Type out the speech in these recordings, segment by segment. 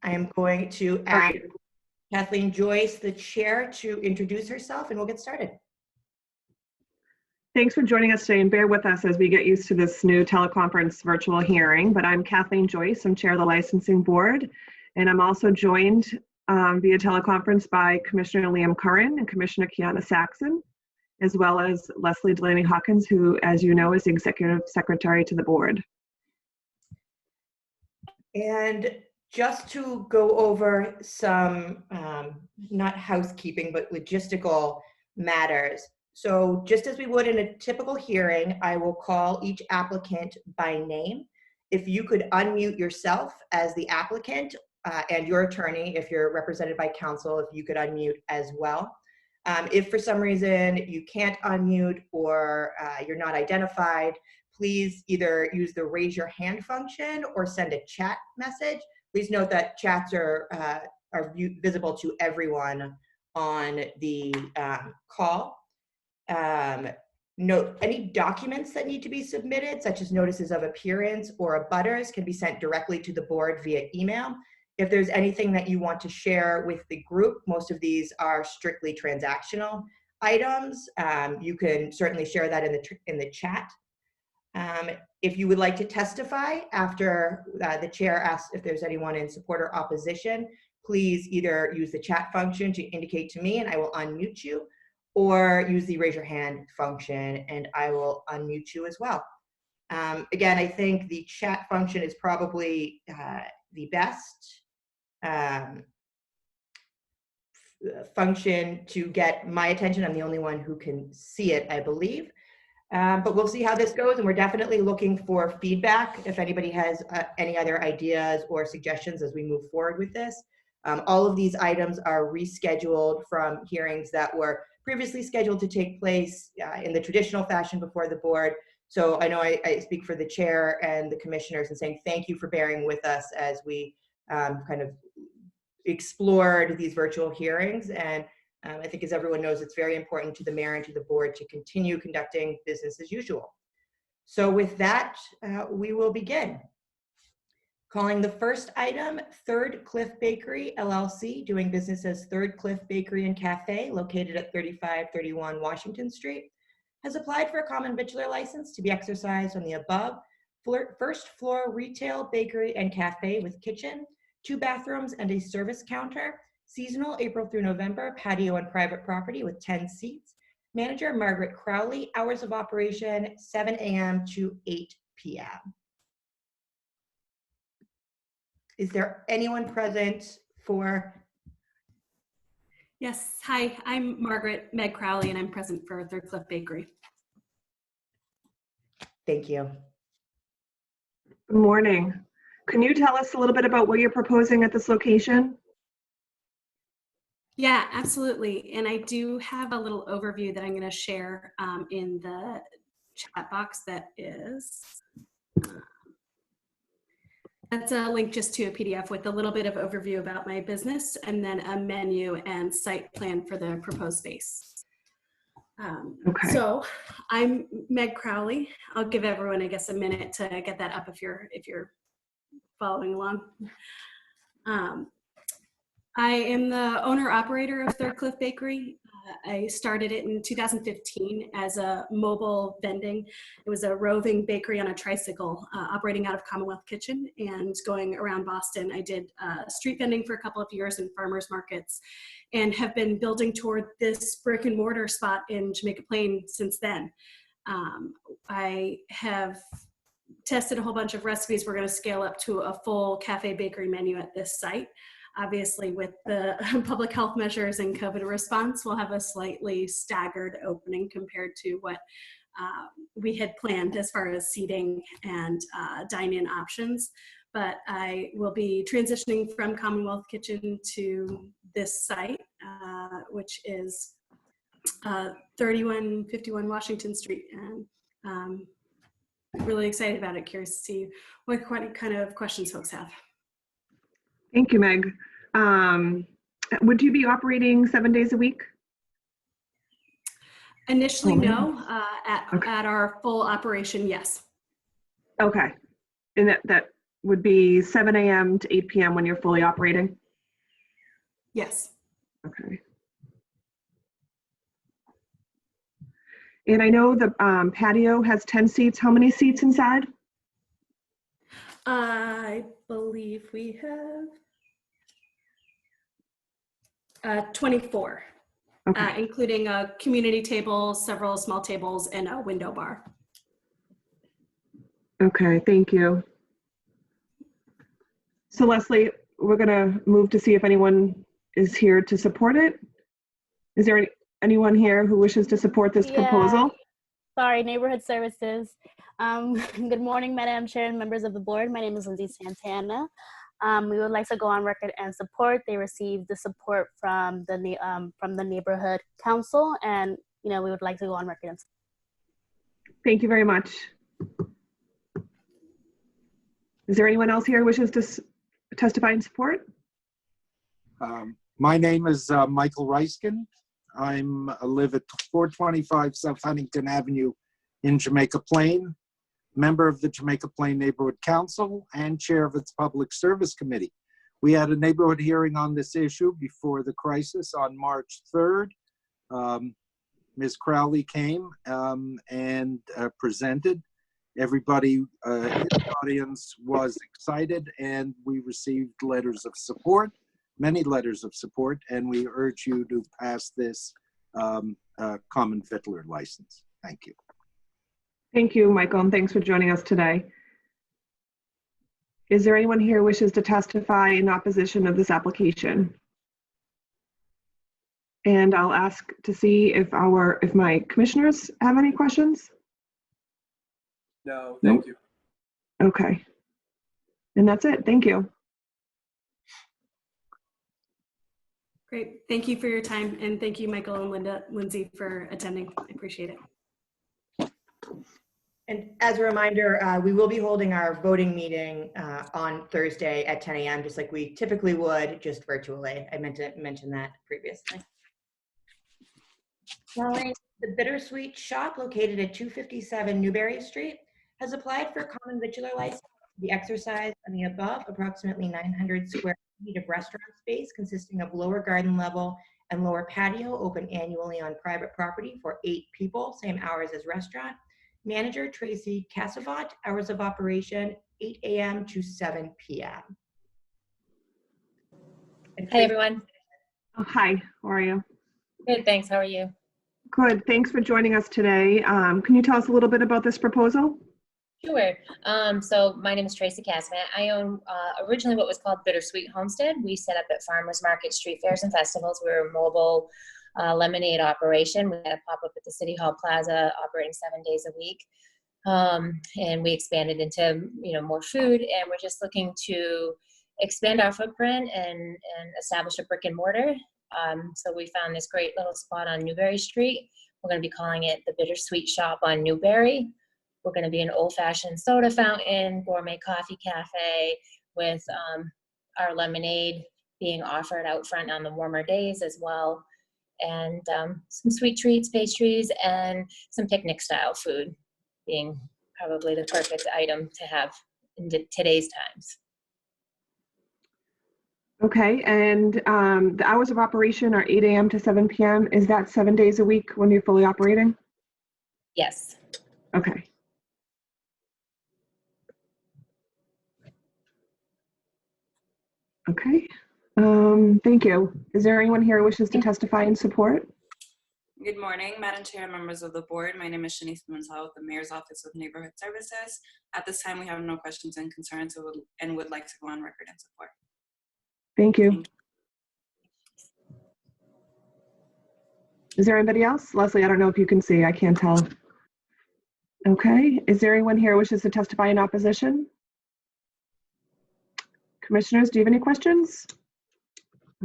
I am going to ask Kathleen Joyce, the chair, to introduce herself, and we'll get started. Thanks for joining us today, and bear with us as we get used to this new teleconference virtual hearing. But I'm Kathleen Joyce, I'm chair of the licensing board, and I'm also joined via teleconference by Commissioner Liam Curran and Commissioner Kiana Saxon, as well as Leslie Delaney Hawkins, who, as you know, is the executive secretary to the board. And just to go over some, not housekeeping, but logistical matters. So just as we would in a typical hearing, I will call each applicant by name. If you could unmute yourself as the applicant and your attorney, if you're represented by counsel, if you could unmute as well. If for some reason you can't unmute or you're not identified, please either use the raise your hand function or send a chat message. Please note that chats are visible to everyone on the call. Note any documents that need to be submitted, such as notices of appearance or abutters, can be sent directly to the board via email. If there's anything that you want to share with the group, most of these are strictly transactional items. You can certainly share that in the chat. If you would like to testify after the chair asks if there's anyone in support or opposition, please either use the chat function to indicate to me and I will unmute you, or use the raise your hand function and I will unmute you as well. Again, I think the chat function is probably the best function to get my attention. I'm the only one who can see it, I believe. But we'll see how this goes, and we're definitely looking for feedback if anybody has any other ideas or suggestions as we move forward with this. All of these items are rescheduled from hearings that were previously scheduled to take place in the traditional fashion before the board. So I know I speak for the chair and the commissioners in saying thank you for bearing with us as we kind of explored these virtual hearings. And I think, as everyone knows, it's very important to the mayor and to the board to continue conducting business as usual. So with that, we will begin. Calling the first item, Third Cliff Bakery, LLC, doing business as Third Cliff Bakery and Cafe, located at 3531 Washington Street, has applied for a common victular license to be exercised on the above first floor retail bakery and cafe with kitchen, 2 bathrooms and a service counter, seasonal April through November, patio and private property with 10 seats. Manager Margaret Crowley, hours of operation 7 a.m. to 8 p.m. Is there anyone present for? Yes, hi, I'm Margaret Meg Crowley and I'm present for Third Cliff Bakery. Thank you. Good morning. Can you tell us a little bit about what you're proposing at this location? Yeah, absolutely. And I do have a little overview that I'm going to share in the chat box that is. That's a link just to a PDF with a little bit of overview about my business and then a menu and site plan for the proposed space. Okay. So I'm Meg Crowley. I'll give everyone, I guess, a minute to get that up if you're following along. I am the owner-operator of Third Cliff Bakery. I started it in 2015 as a mobile vending. It was a roving bakery on a tricycle operating out of Commonwealth Kitchen and going around Boston. I did street vending for a couple of years in farmers markets and have been building toward this brick and mortar spot in Jamaica Plain since then. I have tested a whole bunch of recipes. We're going to scale up to a full cafe bakery menu at this site. Obviously, with the public health measures and COVID response, we'll have a slightly staggered opening compared to what we had planned as far as seating and dine-in options. But I will be transitioning from Commonwealth Kitchen to this site, which is 3151 Washington Street. And really excited about it. Curious to see what kind of questions folks have. Thank you, Meg. Would you be operating 7 days a week? Initially, no. At our full operation, yes. Okay. And that would be 7 a.m. to 8 p.m. when you're fully operating? Yes. Okay. And I know the patio has 10 seats. How many seats inside? I believe we have 24, Okay. including a community table, several small tables, and a window bar. Okay, thank you. So Leslie, we're gonna move to see if anyone is here to support it. Is there anyone here who wishes to support this proposal? Sorry, Neighborhood Services. Good morning, Madam Chair and members of the board. My name is Lindsay Santana. We would like to go on record and support. They received the support from the neighborhood council, and we would like to go on record and support. Thank you very much. Is there anyone else here who wishes to testify in support? My name is Michael Reiskin. I live at 425 South Huntington Avenue in Jamaica Plain, member of the Jamaica Plain Neighborhood Council and chair of its Public Service Committee. We had a neighborhood hearing on this issue before the crisis on March 3rd. Ms. Crowley came and presented. Everybody in the audience was excited, and we received letters of support, many letters of support, and we urge you to pass this common vittler license. Thank you. Thank you, Michael, and thanks for joining us today. Is there anyone here who wishes to testify in opposition of this application? And I'll ask to see if my commissioners have any questions. No, thank you. Okay. And that's it. Thank you. Great. Thank you for your time. And thank you, Michael and Lindsay, for attending. I appreciate it. And as a reminder, we will be holding our voting meeting on Thursday at 10 a.m., just like we typically would, just virtually. I meant to mention that previously. Well, the Bittersweet Shop, located at 257 Newberry Street, has applied for a common victular license to be exercised on the above approximately 900 square feet of restaurant space consisting of lower garden level and lower patio, open annually on private property for 8 people, same hours as restaurant. Manager Tracy Casavant, hours of operation 8 a.m. to 7 p.m. Hi, everyone. Oh, hi, how are you? Good, thanks. How are you? Good, thanks for joining us today. Can you tell us a little bit about this proposal? Sure. So my name is Tracy Casavant. I own originally what was called Bittersweet Homestead. We set up at farmers market, street fairs, and festivals. We were a mobile lemonade operation. We had a pop-up at the City Hall Plaza, operating 7 days a week. And we expanded into more food, and we're just looking to expand our footprint and establish a brick and mortar. So we found this great little spot on Newberry Street. We're going to be calling it the Bittersweet Shop on Newberry. We're going to be an old-fashioned soda fountain, gourmet coffee cafe with our lemonade being offered out front on the warmer days as well. And some sweet treats, pastries, and some picnic-style food being probably the perfect item to have in today's times. Okay, and the hours of operation are 8 a.m. to 7 p.m. Is that 7 days a week when you're fully operating? Yes. Okay. Okay, thank you. Is there anyone here who wishes to testify in support? Good morning, Madam Chair, members of the board. My name is Shanice Pimentel with the Mayor's Office of Neighborhood Services. At this time, we have no questions and concerns and would like to go on record in support. Thank you. Is there anybody else? Leslie, I don't know if you can see. I can't tell. Okay, is there anyone here who wishes to testify in opposition? Commissioners, do you have any questions?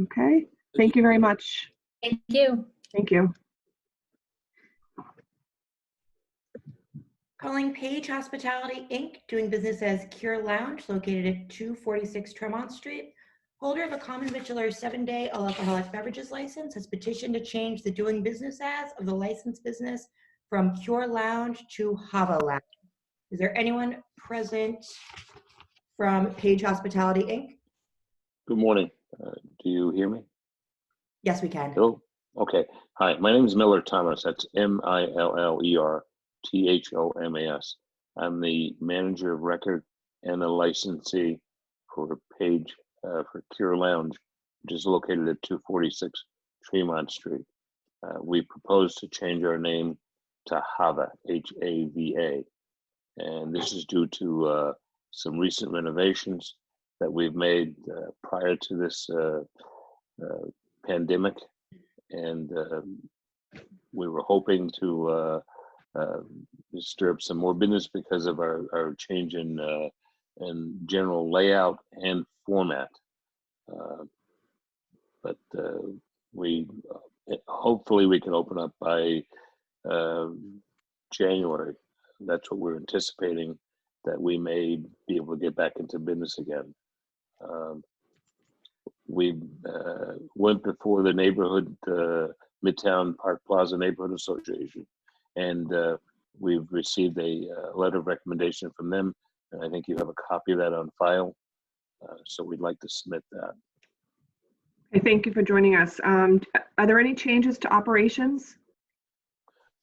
Okay, thank you very much. Thank you. Thank you. Calling Page Hospitality, Inc., doing business as Cure Lounge, located at 246 Tremont Street. Holder of a common victular 7-day all alcoholic beverages license has petitioned to change the doing business as of the licensed business from Cure Lounge to Hava Lounge. Is there anyone present from Page Hospitality, Inc. Good morning. Do you hear me? Yes, we can. Hello? Okay. Hi, my name is Miller Thomas. That's MillerThomas. I'm the manager of record and the licensee for Page for Cure Lounge, which is located at 246 Tremont Street. We propose to change our name to Hava, Hava. And this is due to some recent renovations that we've made prior to this pandemic, and we were hoping to stir up some more business because of our change in general layout and format. But we hopefully we can open up by January. That's what we're anticipating, that we may be able to get back into business again. We went before the neighborhood, Midtown Park Plaza Neighborhood Association, and we've received a letter of recommendation from them, and I think you have a copy of that on file. So we'd like to submit that. Okay, thank you for joining us. Are there any changes to operations?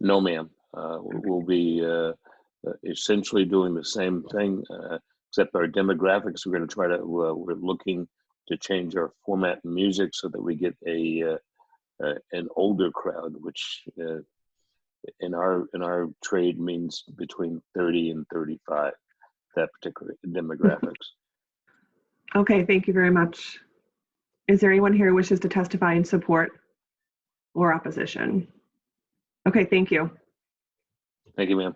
No, ma'am. We'll be essentially doing the same thing, except our demographics. We're going to try to. We're looking to change our format and music so that we get an older crowd, which in our trade means between 30 and 35. That particular demographics. Okay, thank you very much. Is there anyone here who wishes to testify in support or opposition? Okay, thank you. Thank you, ma'am.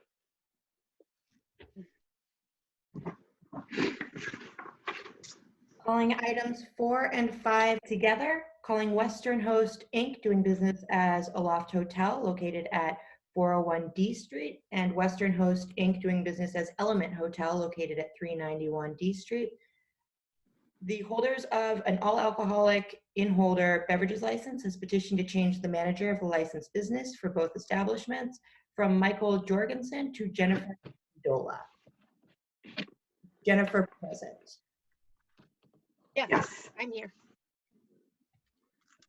Calling items 4 and 5 together, calling Western Host, Inc., doing business as a loft hotel located at 401 D Street, and Western Host, Inc., doing business as Element Hotel located at 391 D Street. The holders of an all-alcoholic in-holder beverages license has petitioned to change the manager of the licensed business for both establishments from Michael Jorgensen to Jennifer Dola. Jennifer, present. Yes. I'm here.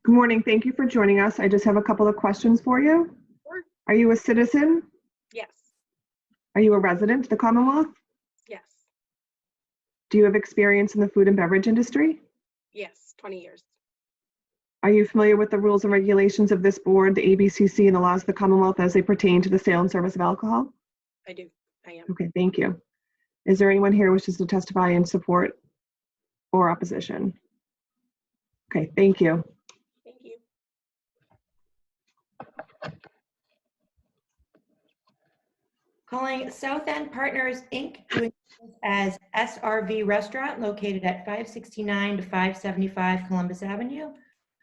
Good morning. Thank you for joining us. I just have a couple of questions for you. Sure. Are you a citizen? Yes. Are you a resident of the Commonwealth? Yes. Do you have experience in the food and beverage industry? Yes. 20 years. Are you familiar with the rules and regulations of this board, the ABCC, and the laws of the Commonwealth as they pertain to the sale and service of alcohol? I do. I am. Okay, thank you. Is there anyone here who wishes to testify in support or opposition? Okay, thank you. Thank you. Calling South End Partners, Inc., doing business as SRV Restaurant located at 569 to 575 Columbus Avenue.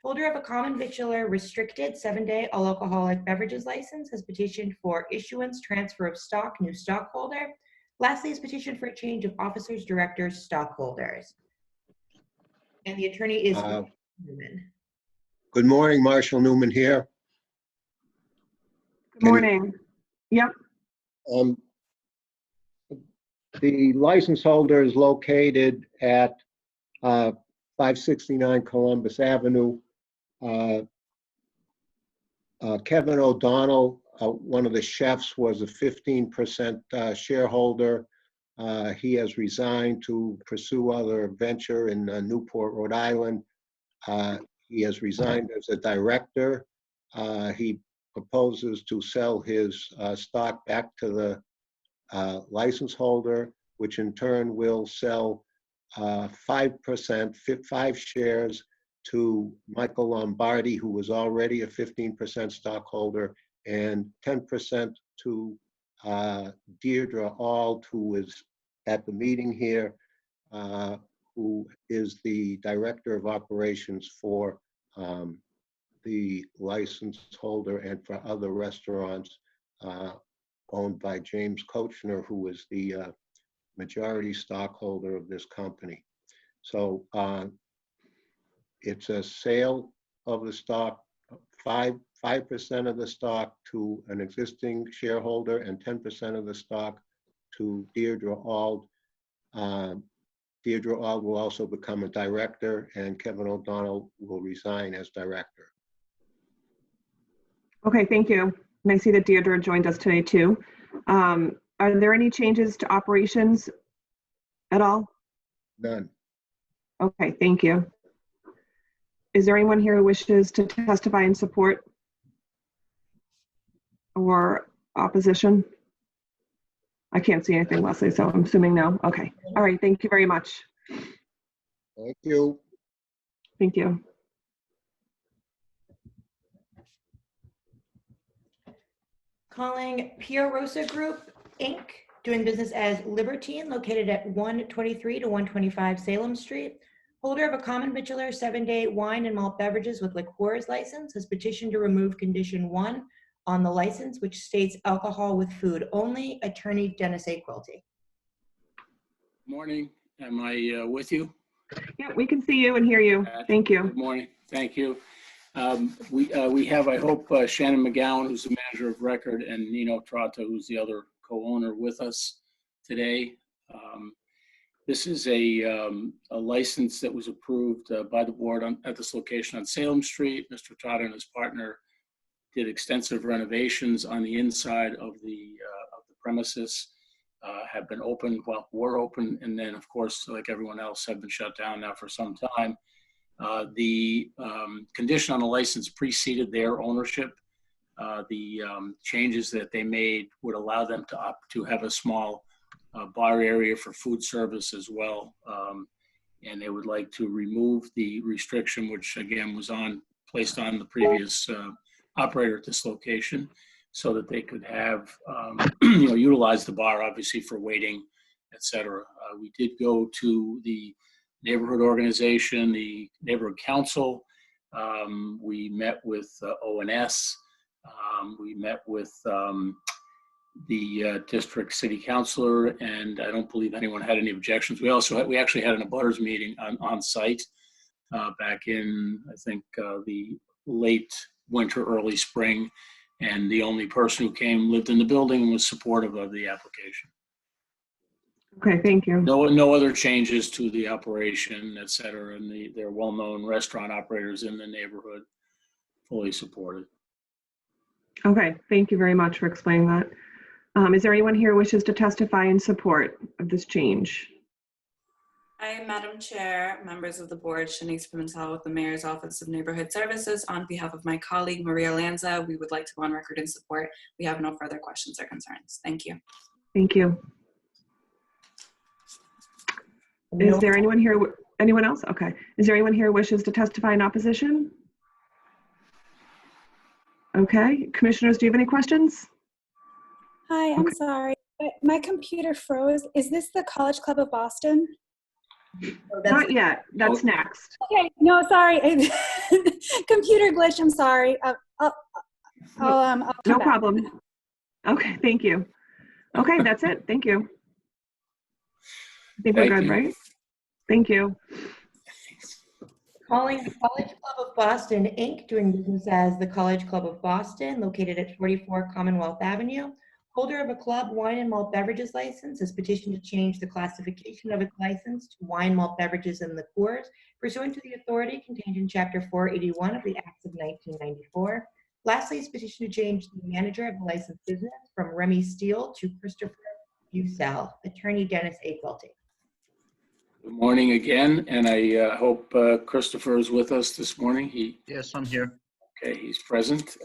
Holder of a common victular restricted 7-day all alcoholic beverages license has petitioned for issuance, transfer of stock, new stockholder. Lastly, is petitioned for a change of officers, directors, stockholders. And the attorney is Newman. Good morning, Marshall Newman here. Good morning. Yep. The license holder is located at 569 Columbus Avenue. Kevin O'Donnell, one of the chefs, was a 15% shareholder. He has resigned to pursue other venture in Newport, Rhode Island. He has resigned as a director. He proposes to sell his stock back to the license holder, which in turn will sell 5%, 5 shares to Michael Lombardi, who was already a 15% stockholder, and 10% to Deirdre Auld, who is at the meeting here, who is the director of operations for the license holder and for other restaurants owned by James Kochner, who is the majority stockholder of this company. So it's a sale of the stock, 5% of the stock to an existing shareholder and 10% of the stock to Deirdre Auld. Deirdre Auld will also become a director, and Kevin O'Donnell will resign as director. Okay, thank you. And I see that Deirdre joined us today too. Are there any changes to operations at all? None. Okay, thank you. Is there anyone here who wishes to testify in support or opposition? I can't see anything, Leslie, so I'm assuming no. Okay. All right, thank you very much. Thank you. Thank you. Calling Pia Rosa Group, Inc., doing business as Libertine, located at 123 to 125 Salem Street. Holder of a common bachelor 7-day wine and malt beverages with liqueurs license, has petitioned to remove condition 1 on the license, which states alcohol with food only. Attorney Dennis A. Quilty. Morning. Am I with you? Yeah, we can see you and hear you. Thank you. Good morning. Thank you. We have, I hope, Shannon McGowan, who's the manager of record, and Nino Trotta, who's the other co-owner, with us today. This is a license that was approved by the board at this location on Salem Street. Mr. Trotta and his partner did extensive renovations on the inside of the premises. Have been open, well, were open, and then, of course, like everyone else, have been shut down now for some time. The condition on the license preceded their ownership. The changes that they made would allow them to opt to have a small bar area for food service as well. And they would like to remove the restriction, which again was placed on the previous operator at this location, so that they could have, utilize the bar obviously for waiting, et cetera. We did go to the neighborhood organization, the neighborhood council. We met with ONS. We met with the district city councilor, and I don't believe anyone had any objections. We actually had an abutters meeting on site back in, I think, the late winter, early spring, and the only person who came lived in the building and was supportive of the application. Okay, thank you. No other changes to the operation, et cetera, and they're well-known restaurant operators in the neighborhood, fully supported. Okay, thank you very much for explaining that. Is there anyone here who wishes to testify in support of this change? Hi, Madam Chair, members of the board, Shanice Pimentel with the Mayor's Office of Neighborhood Services. On behalf of my colleague, Maria Lanza, we would like to go on record in support. We have no further questions or concerns. Thank you. Thank you. Is there anyone here, anyone else? Okay. Is there anyone here who wishes to testify in opposition? Okay. Commissioners, do you have any questions? Hi, I'm sorry, but my computer froze. Is this the College Club of Boston? Not yet. That's next. Okay, no, sorry. Computer glitch, I'm sorry. I'll come no back. problem. Okay, thank you. Okay, that's it. Thank you. I think we're good, right? Thank you. Calling the College Club of Boston, Inc., doing business as the College Club of Boston, located at 44 Commonwealth Avenue. Holder of a club wine and malt beverages license has petitioned to change the classification of its license to wine, malt beverages, and liqueurs pursuant to the authority contained in Chapter 481 of the Acts of 1994. Lastly, is petitioned to change the manager of the licensed business from Remy Steele to Christopher Usell. Attorney Dennis A. Quilty. Good morning again, and I hope Christopher is with us this morning. Yes, I'm here. Okay, he's present.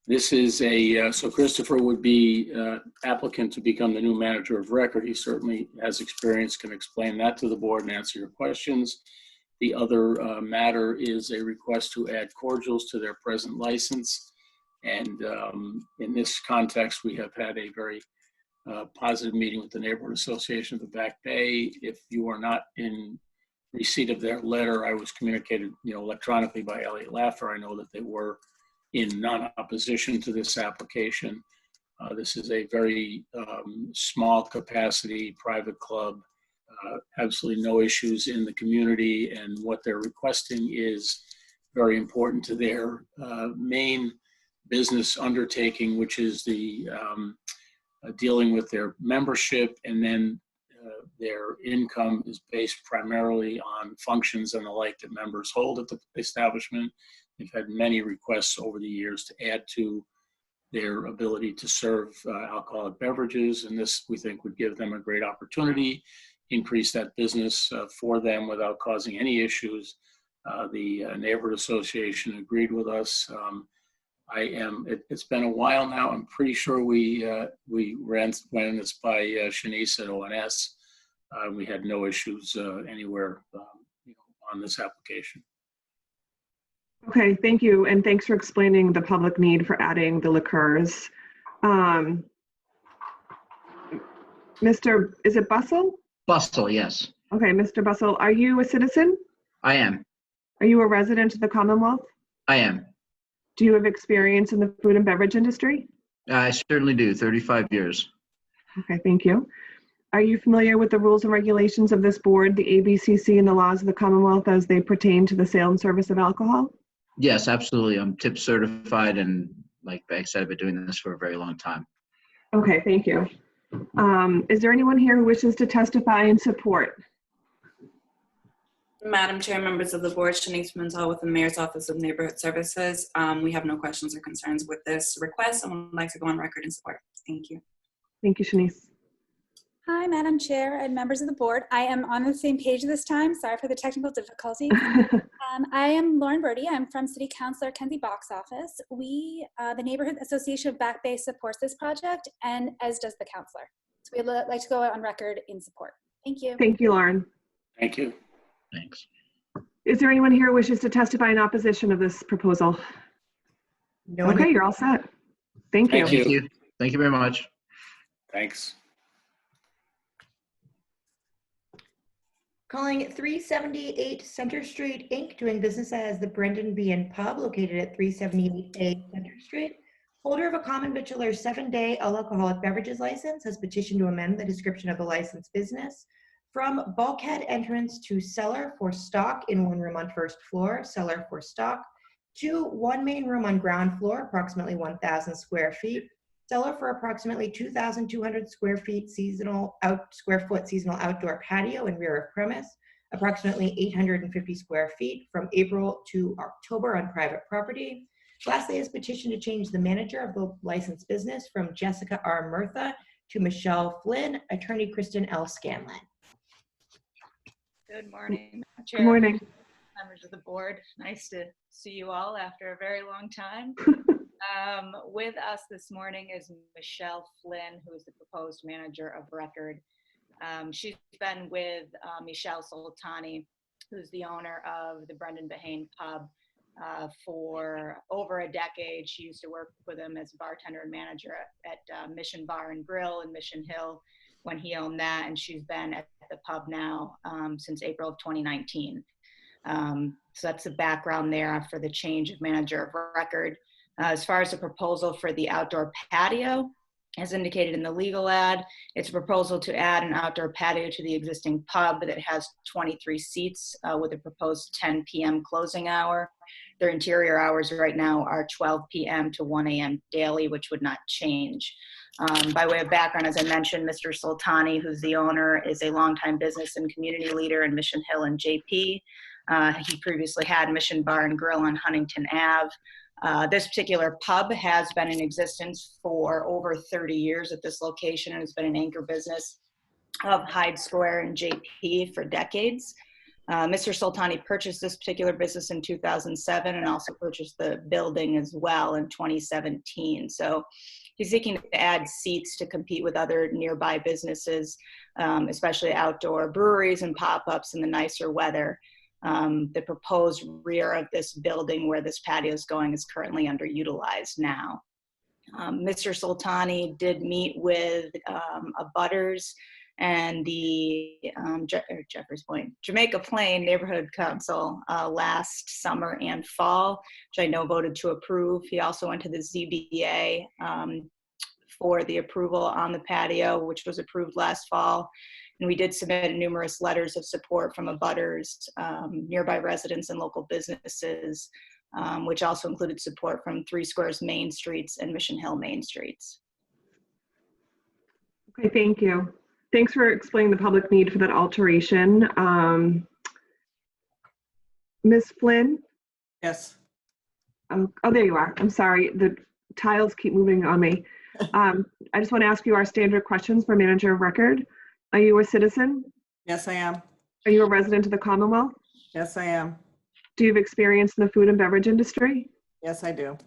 This is so Christopher would be applicant to become the new manager of record. He certainly has experience, can explain that to the board and answer your questions. The other matter is a request to add cordials to their present license. And in this context, we have had a very positive meeting with the Neighborhood Association of the Back Bay. If you are not in receipt of their letter, I was communicated electronically by Elliot Laffer. I know that they were in non-opposition to this application. This is a very small capacity private club, absolutely no issues in the community, and what they're requesting is very important to their main business undertaking, which is the dealing with their membership and then their income is based primarily on functions and the like that members hold at the establishment. They've had many requests over the years to add to their ability to serve alcoholic beverages, and this, we think, would give them a great opportunity, increase that business for them without causing any issues. The neighborhood association agreed with us. It's been a while now. I'm pretty sure we ran this by Shanice at ONS. We had no issues anywhere on this application. Okay, thank you. And thanks for explaining the public need for adding the liqueurs. Mr. Is it Bustle? Bustle, yes. Okay, Mr. Bustle, are you a citizen? I am. Are you a resident of the Commonwealth? I am. Do you have experience in the food and beverage industry? I certainly do, 35 years. Okay, thank you. Are you familiar with the rules and regulations of this board, the ABCC, and the laws of the Commonwealth as they pertain to the sale and service of alcohol? Yes, absolutely. I'm tip certified, and like I said, I've been doing this for a very long time. Okay, thank you. Is there anyone here who wishes to testify in support? Madam Chair, members of the board, Shanice Pimentel with the Mayor's Office of Neighborhood Services. We have no questions or concerns with this request and would like to go on record in support. Thank you. Thank you, Shanice. Hi, Madam Chair and members of the board. I am on the same page this time. Sorry for the technical difficulties. I am Lauren Birdie. I'm from City Councilor Kenzie Bach's office. We, the Neighborhood Association of Back Bay, supports this project, and as does the councilor. So we'd like to go on record in support. Thank you. Thank you, Lauren. Thank you. Thanks. Is there anyone here who wishes to testify in opposition of this proposal? No. Okay, you're all set. Thank you. Thank you. Thank you very much. Thanks. Calling 378 Center Street, Inc., doing business as the Brendan B. and Pub, located at 378A Center Street. Holder of a common bachelor 7-day all-alcoholic beverages license has petitioned to amend the description of the licensed business from bulkhead entrance to cellar for stock in one room on first floor, cellar for stock, to one main room on ground floor, approximately 1,000 square feet, cellar for approximately 2,200 square feet seasonal outdoor patio and rear of premise, approximately 850 square feet from April to October on private property. Lastly, is petition to change the manager of the licensed business from Jessica R. Murtha to Michelle Flynn, attorney Kristen L. Scanlon. Good morning, Chair. Good morning. Members of the board. Nice to see you all after a very long time. With us this morning is Michelle Flynn, who is the proposed manager of record. She's been with Michelle Soltani, who's the owner of the Brendan Behane Pub, for over a decade. She used to work with him as a bartender and manager at Mission Bar and Grill in Mission Hill when he owned that, and she's been at the pub now since April of 2019. So that's the background there for the change of manager of record. As far as the proposal for the outdoor patio, as indicated in the legal ad, it's a proposal to add an outdoor patio to the existing pub that has 23 seats with a proposed 10 p.m. closing hour. Their interior hours right now are 12 p.m. to 1 a.m. daily, which would not change. By way of background, as I mentioned, Mr. Soltani, who's the owner, is a longtime business and community leader in Mission Hill and JP. He previously had Mission Bar and Grill on Huntington Ave. This particular pub has been in existence for over 30 years at this location and has been an anchor business of Hyde Square and JP for decades. Mr. Soltani purchased this particular business in 2007 and also purchased the building as well in 2017. So he's seeking to add seats to compete with other nearby businesses, especially outdoor breweries and pop-ups in the nicer weather. The proposed rear of this building where this patio is going is currently underutilized now. Mr. Soltani did meet with abutters and the Jeffers Point, Jamaica Plain Neighborhood Council last summer and fall, which I know voted to approve. He also went to the ZBA for the approval on the patio, which was approved last fall. And we did submit numerous letters of support from abutters, nearby residents and local businesses, which also included support from 3 Squares Main Streets and Mission Hill Main Streets. Okay, thank you. Thanks for explaining the public need for that alteration. Ms. Flynn? Yes. Oh, there you are. I'm sorry. The tiles keep moving on me. I just want to ask you our standard questions for manager of record. Are you a citizen? Yes, I am. Are you a resident of the Commonwealth? Yes, I am. Do you have experience in the food and beverage industry? Yes, I do.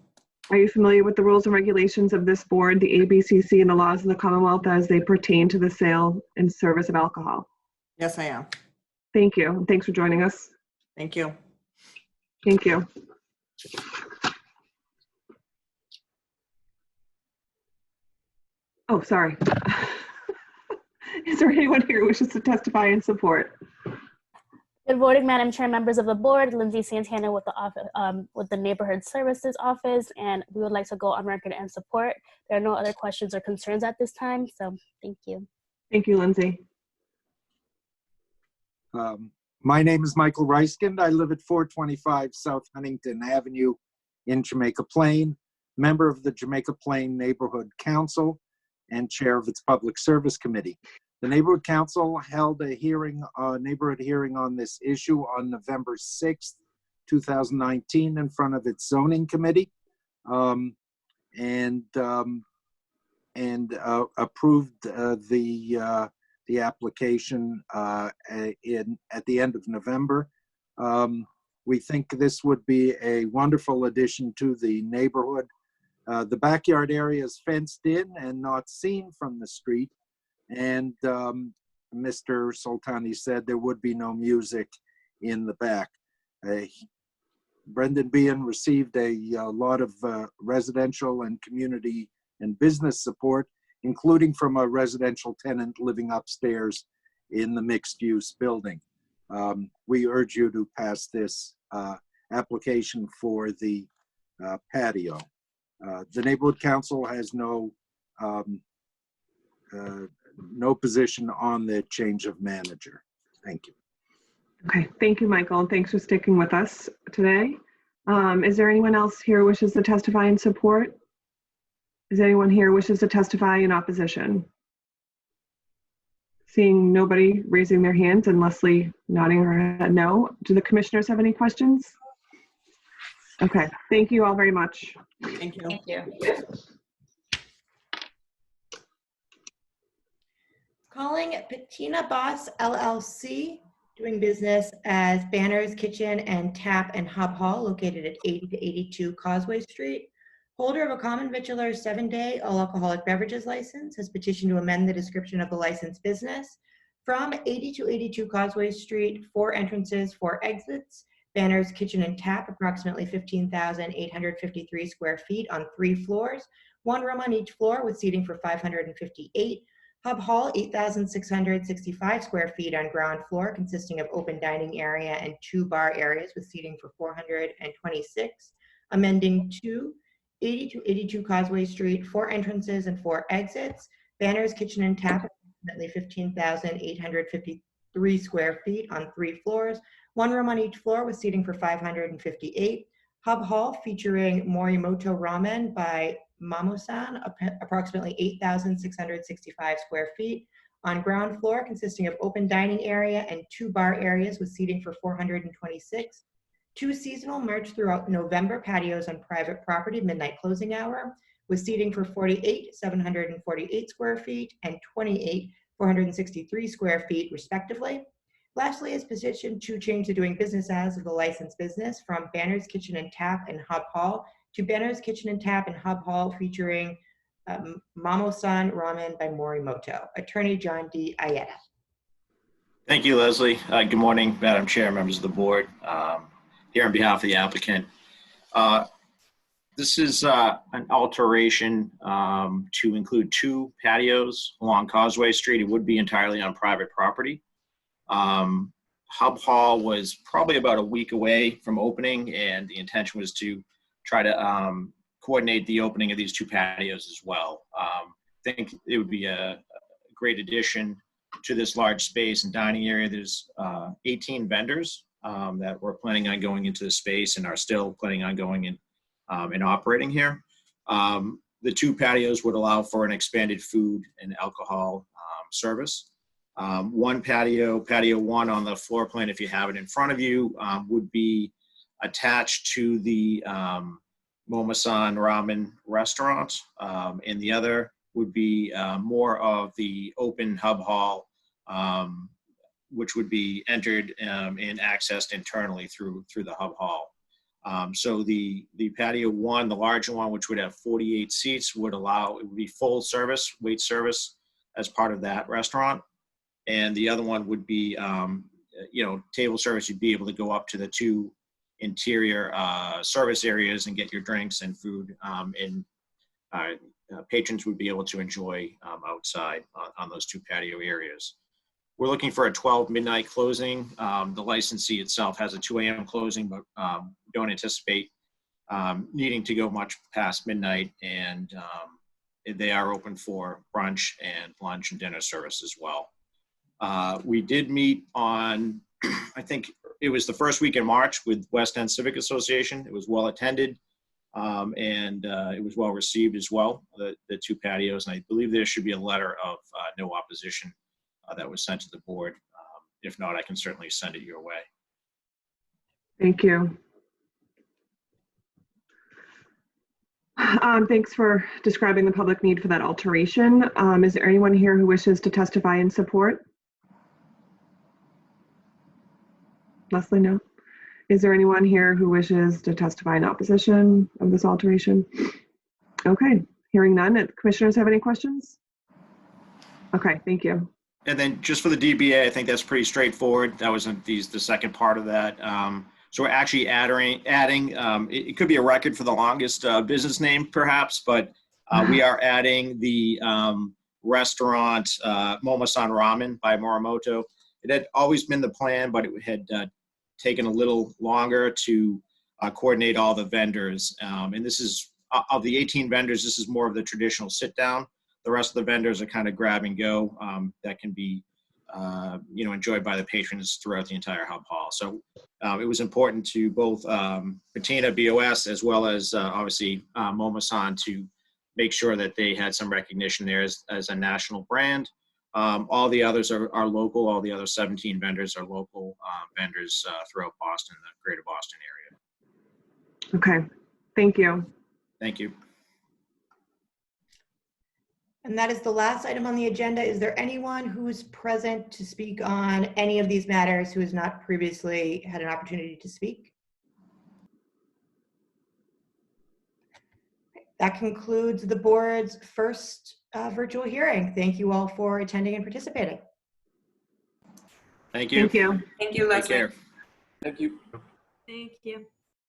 Are you familiar with the rules and regulations of this board, the ABCC, and the laws of the Commonwealth as they pertain to the sale and service of alcohol? Yes, I am. Thank you. Thanks for joining us. Thank you. Thank you. Oh, sorry. Is there anyone here who wishes to testify in support? Good morning, Madam Chair, members of the board. Lindsay Santana with the office, with the Neighborhood Services Office, and we would like to go on record and support. There are no other questions or concerns at this time, so thank you. Thank you, Lindsay. My name is Michael Reiskind. I live at 425 South Huntington Avenue in Jamaica Plain, member of the Jamaica Plain Neighborhood Council and chair of its Public Service Committee. The Neighborhood Council held a neighborhood hearing on this issue on November 6th, 2019 in front of its zoning committee and approved the application at the end of November. We think this would be a wonderful addition to the neighborhood. The backyard area is fenced in and not seen from the street. And Mr. Soltani said there would be no music in the back. Brendan Behan received a lot of residential and community and business support, including from a residential tenant living upstairs in the mixed-use building. We urge you to pass this application for the patio. The Neighborhood Council has no position on the change of manager. Thank you. Okay, thank you, Michael, and thanks for sticking with us today. Is there anyone else here who wishes to testify in support? Is anyone here who wishes to testify in opposition? Seeing nobody raising their hands and Leslie nodding her head no. Do the commissioners have any questions? Okay, thank you all very much. Thank you. Thank you. Calling Patina Boss LLC, doing business as Banners Kitchen and Tap and Hub Hall, located at 80 to 82 Causeway Street. Holder of a common victular 7-day all alcoholic beverages license has petitioned to amend the description of the licensed business from 80 to 82 Causeway Street, 4 entrances, 4 exits. Banners Kitchen and Tap, approximately 15,853 square feet on 3 floors, 1 room on each floor with seating for 558. Hub Hall, 8,665 square feet on ground floor, consisting of open dining area and 2 bar areas with seating for 426. Amending 80 to 82 Causeway Street, 4 entrances and 4 exits. Banners Kitchen and Tap, approximately 15,853 square feet on 3 floors, 1 room on each floor with seating for 558. Hub Hall featuring Morimoto Ramen by Mamo-san, approximately 8,665 square feet on ground floor, consisting of open dining area and 2 bar areas with seating for 426. 2 seasonal March throughout November patios on private property, midnight closing hour, with seating for 48,748 square feet and 28,463 square feet, respectively. Lastly, is petitioned to change the doing business as of the licensed business from Banners Kitchen and Tap and Hub Hall to Banners Kitchen and Tap and Hub Hall featuring Mamo-san Ramen by Morimoto. Attorney John D. Ayeta. Thank you, Leslie. Good morning, Madam Chair, members of the board. Here on behalf of the applicant. This is an alteration to include 2 patios along Causeway Street. It would be entirely on private property. Hub Hall was probably about a week away from opening, and the intention was to try to coordinate the opening of these 2 patios as well. I think it would be a great addition to this large space and dining area. There's 18 vendors that were planning on going into the space and are still planning on going in and operating here. The 2 patios would allow for an expanded food and alcohol service. One patio 1 on the floor plan, if you have it in front of you, would be attached to the Momo-san Ramen restaurant, and the other would be more of the open hub hall, which would be entered and accessed internally through the hub hall. So the patio 1, the larger one, which would have 48 seats, would be full service, wait service as part of that restaurant. And the other one would be, table service. You'd be able to go up to the 2 interior service areas and get your drinks and food, and patrons would be able to enjoy outside on those 2 patio areas. We're looking for a 12 midnight closing. The licensee itself has a 2 a.m. closing, but don't anticipate needing to go much past midnight, and they are open for brunch and lunch and dinner service as well. We did meet on, I think it was the first week in March with West End Civic Association. It was well attended, and it was well received as well, the 2 patios. And I believe there should be a letter of no opposition that was sent to the board. If not, I can certainly send it your way. Thank you. Thanks for describing the public need for that alteration. Is there anyone here who wishes to testify in support? Leslie, no. Is there anyone here who wishes to testify in opposition of this alteration? Okay, hearing none. Commissioners have any questions? Okay, thank you. And then just for the DBA, I think that's pretty straightforward. That was the second part of that. So we're actually adding it could be a record for the longest business name perhaps, but we are adding the restaurant Momo-san Ramen by Morimoto. It had always been the plan, but it had taken a little longer to coordinate all the vendors. And this is, of the 18 vendors, this is more of the traditional sit down. The rest of the vendors are kind of grab and go that can be, enjoyed by the patrons throughout the entire hub hall. So it was important to both Patina BOS as well as obviously Momo-san to make sure that they had some recognition there as a national brand. All the others are local. All the other 17 vendors are local vendors throughout Boston, the greater Boston area. Okay, thank you. Thank you. And that is the last item on the agenda. Is there anyone who is present to speak on any of these matters who has not previously had an opportunity to speak? That concludes the board's first virtual hearing. Thank you all for attending and participating. Thank you. Thank you. Thank you, Leslie. Take care. Thank you. Thank you.